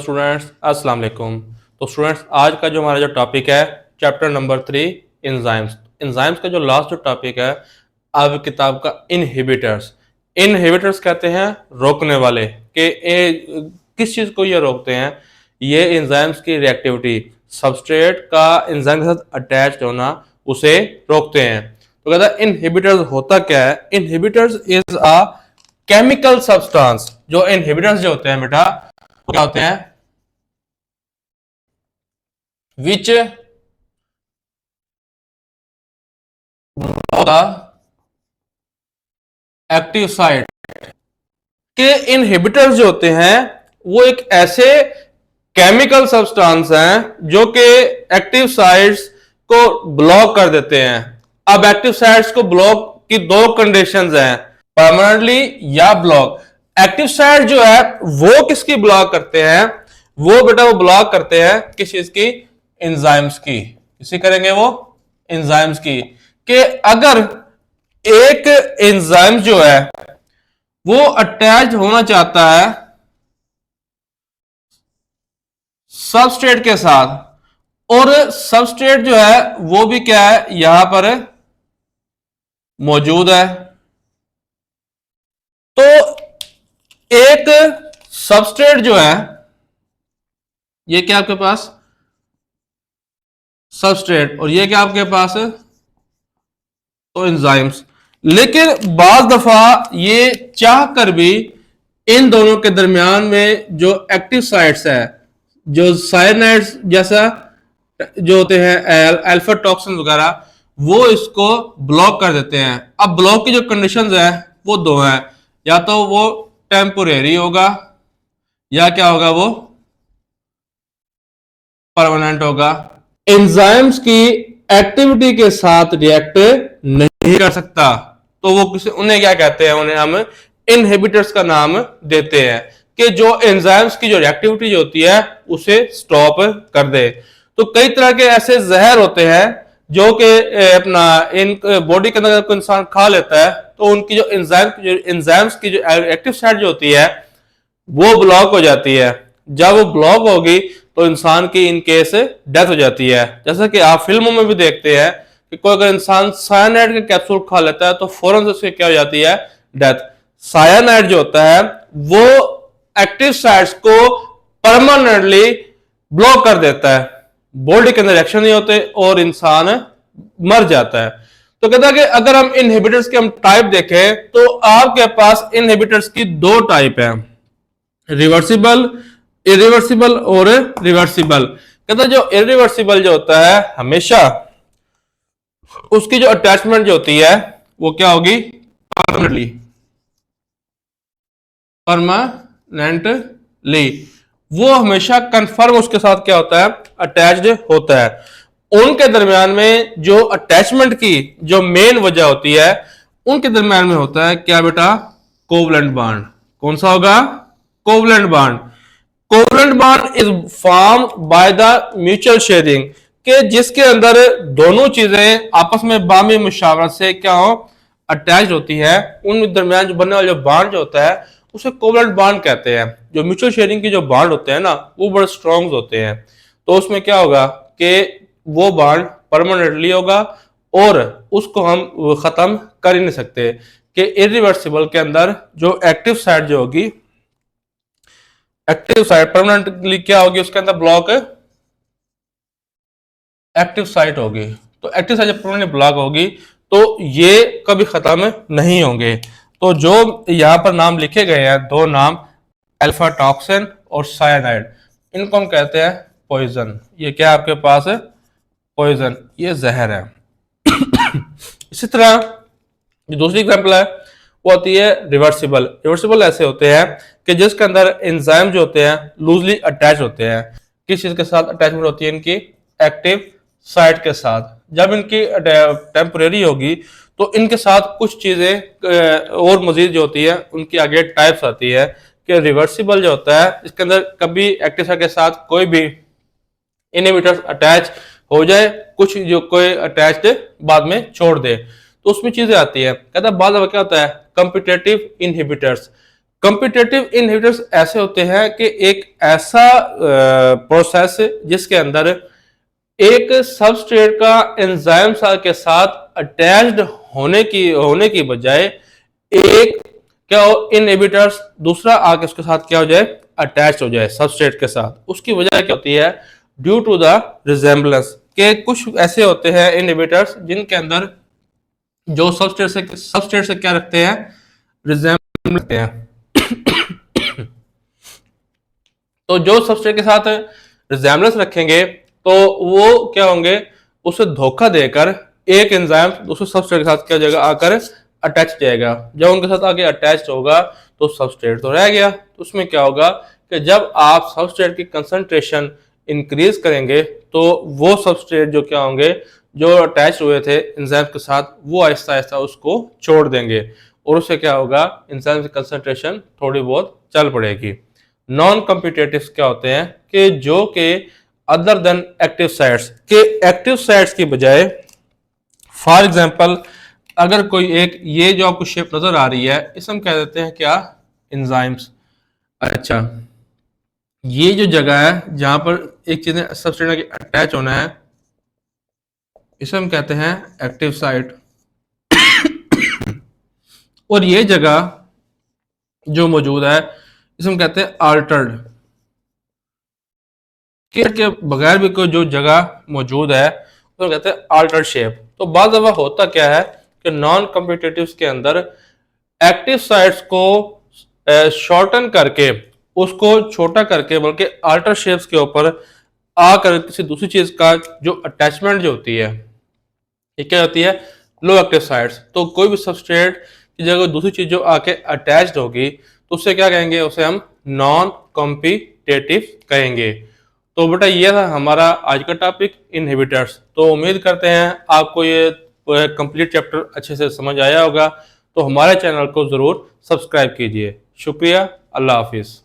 Students, अस्सलाम वालेकुम। तो स्टूडेंट्स, आज का जो हमारा जो टॉपिक है चैप्टर नंबर 3 एंजाइम्स। एंजाइम्स का जो लास्ट जो टॉपिक है अब किताब का इनहिबिटर्स। इनहिबिटर्स कहते हैं रोकने वाले कि किस चीज़ को ये रोकते हैं। ये एंजाइम्स की रिएक्टिविटी, सबस्ट्रेट का एंजाइम के साथ अटैच होना, उसे रोकते हैं। तो कहता है इनहिबिटर्स होता क्या है। Inhibitors is a chemical substance. जो इनहिबिटर्स जो होते हैं बेटा क्या होते हैं, विच एक्टिव साइट के इनहिबिटर्स जो होते हैं वो एक ऐसे केमिकल सब्सटेंस हैं जो कि एक्टिव साइट्स को ब्लॉक कर देते हैं। अब एक्टिव साइट्स को ब्लॉक की दो कंडीशंस हैं, परमानेंटली या ब्लॉक। एक्टिव साइट जो है वो किसकी ब्लॉक करते हैं, वो बेटा वो ब्लॉक करते हैं किस चीज की, एंजाइम्स की। किसी करेंगे वो एंजाइम्स की। कि अगर एक एंजाइम जो है वो अटैच होना चाहता है सबस्ट्रेट के साथ, और सबस्ट्रेट जो है वो भी क्या है, यहां पर मौजूद है, तो एक सबस्ट्रेट जो है ये क्या आपके पास सबस्ट्रेट, और ये क्या आपके पास है तो एंजाइम्स। लेकिन बाज दफा ये चाह कर भी इन दोनों के दरमियान में जो एक्टिव साइट्स है, जो साइनाइड्स जैसा जो होते हैं अल्फा टॉक्सिन वगैरह, वो इसको ब्लॉक कर देते हैं। अब ब्लॉक की जो कंडीशंस है वो दो हैं, या तो वो टेम्पोरेरी होगा या क्या होगा वो परमानेंट होगा। एंजाइम्स की एक्टिविटी के साथ रिएक्ट नहीं कर सकता, तो वो किसी उन्हें क्या कहते हैं, उन्हें हम इनहिबिटर्स का नाम देते हैं कि जो एंजाइम्स की जो रिएक्टिविटी जो होती है उसे स्टॉप कर दे। तो कई तरह के ऐसे जहर होते हैं जो कि अपना इन बॉडी के अंदर कोई इंसान खा लेता है तो उनकी जो एंजाइम्स की जो एक्टिव साइट जो होती है वो ब्लॉक हो जाती है। जब वो ब्लॉक होगी तो इंसान की इन केस डेथ हो जाती है। जैसा कि आप फिल्मों में भी देखते हैं कि कोई अगर इंसान साइनाइड के कैप्सूल खा लेता है तो फौरन से उसकी क्या हो जाती है, डेथ। साइनाइड जो होता है वो एक्टिव साइट्स को परमानेंटली ब्लॉक कर देता है, बॉडी के अंदर एक्शन नहीं होते और इंसान मर जाता है। तो कहता है कि अगर हम इनहिबिटर्स के हम टाइप देखें तो आपके पास इनहिबिटर्स की दो टाइप है, रिवर्सिबल, इरिवर्सिबल और रिवर्सिबल। कहता है जो इरिवर्सिबल जो होता है हमेशा उसकी जो अटैचमेंट जो होती है वो क्या होगी, परमानेंटली, परमानेंटली वो हमेशा कंफर्म उसके साथ क्या होता है, अटैच्ड होता है। उनके दरमियान में जो अटैचमेंट की जो मेन वजह होती है उनके दरमियान में होता है क्या बेटा, कोवलेंट बॉन्ड। कौन सा होगा, covalent bond. Covalent bond is form by the mutual sharing, के जिसके अंदर दोनों चीजें आपस में बामी मुशावरत से क्या हो, अटैच होती है। उन दरमियान जो बनने वाला जो बॉन्ड जो होता है उसे कोवलेंट बॉन्ड कहते हैं। जो म्यूचुअल शेयरिंग की जो बॉन्ड होते हैं ना वो बड़े स्ट्रॉन्ग होते हैं, तो उसमें क्या होगा कि वो बॉन्ड परमानेंटली होगा और उसको हम खत्म कर ही नहीं सकते। कि इरिवर्सिबल के अंदर जो एक्टिव साइड जो होगी, एक्टिव साइट परमानेंटली क्या होगी, उसके अंदर ब्लॉक एक्टिव साइट होगी। तो एक्टिव साइट जब परमानेंटली ब्लॉक होगी तो ये कभी खत्म नहीं होंगे। तो जो यहां पर नाम लिखे गए हैं, दो नाम, अल्फा टॉक्सिन और साइनाइड, इनको हम कहते हैं पॉइजन। ये क्या आपके पास है, पॉइजन, ये जहर है। इसी तरह दूसरी एग्जांपल है वो होती है रिवर्सिबल। रिवर्सिबल ऐसे होते हैं कि जिसके अंदर एंजाइम जो होते हैं लूजली अटैच होते हैं। किस चीज के साथ अटैचमेंट होती है, इनकी एक्टिव साइट के साथ। जब इनकी टेम्परेरी होगी तो इनके साथ कुछ चीजें और मजीद जो होती है उनकी आगे टाइप्स आती है। कि रिवर्सिबल जो होता है इसके अंदर कभी एक्टिव साइट के साथ कोई भी इनहिबिटर्स अटैच हो जाए, कुछ जो कोई अटैच्ड बाद में छोड़ दे, तो उसमें चीजें आती है। कहता है बाद में क्या होता है, कॉम्पिटिटिव इनहिबिटर्स। कॉम्पिटिटिव इनहिबिटर्स ऐसे होते हैं कि एक ऐसा प्रोसेस जिसके अंदर एक सबस्ट्रेट का एंजाइम के साथ अटैच्ड होने की बजाय एक क्या हो इनहिबिटर्स दूसरा आके उसके साथ क्या हो जाए अटैच हो जाए सबस्ट्रेट के साथ। उसकी वजह क्या होती है? ड्यू टू द रिजेम्बलेंस के कुछ ऐसे होते हैं इनहिबिटर्स जिनके अंदर जो सबस्ट्रेट से क्या रखते हैं? रिजेम्बल रखते हैं। तो जो सबस्ट्रेट के साथ रिजेम्बलेंस रखेंगे तो वो क्या होंगे? उसे धोखा देकर एक एंजाइम दूसरे सबस्ट्रेट के साथ क्या जगह आकर अटैच जाएगा। जब उनके साथ आगे अटैच होगा तो सबस्ट्रेट तो रह गया। तो उसमें क्या होगा कि जब आप सबस्ट्रेट की कंसंट्रेशन इंक्रीज करेंगे तो वो सबस्ट्रेट जो क्या होंगे, जो अटैच हुए थे एंजाइम के साथ, वो आहिस्ता आहिस्ता उसको छोड़ देंगे और उससे क्या होगा? एंजाइम की कंसंट्रेशन थोड़ी बहुत चल पड़ेगी। नॉन कॉम्पिटिटिव क्या होते हैं कि जो के अदर देन एक्टिव साइट्स के एक्टिव साइट्स की बजाय, फॉर एग्जांपल अगर कोई एक ये जो आपको शेप नजर आ रही है इसे हम कह देते हैं क्या? एंजाइम्स। अच्छा, ये जो जगह है जहां पर एक चीज सबस्ट्रेट के अटैच होना है इसे हम कहते हैं एक्टिव साइट। और ये जगह जो मौजूद है इसे हम कहते हैं अल्टर्ड। के बगैर भी कोई जो जगह मौजूद है तो कहते हैं अल्टर्ड शेप। तो बाद दफा होता क्या है कि नॉन कॉम्पिटिटिव के अंदर एक्टिव साइट्स को शॉर्टन करके उसको छोटा करके बल्कि अल्टर शेप्स के ऊपर आकर किसी दूसरी चीज का जो अटैचमेंट जो होती है ये क्या होती है? लो एक्टिव साइट्स। तो कोई भी सबस्ट्रेट की जगह दूसरी चीज जो आके अटैच्ड होगी तो उससे क्या कहेंगे? उसे हम नॉन कॉम्पिटिटिव कहेंगे। तो बेटा ये था हमारा आज का टॉपिक इनहिबिटर्स। तो उम्मीद करते हैं आपको ये कंप्लीट चैप्टर अच्छे से समझ आया होगा। तो हमारे चैनल को जरूर सब्सक्राइब कीजिए। शुक्रिया। अल्लाह हाफिज।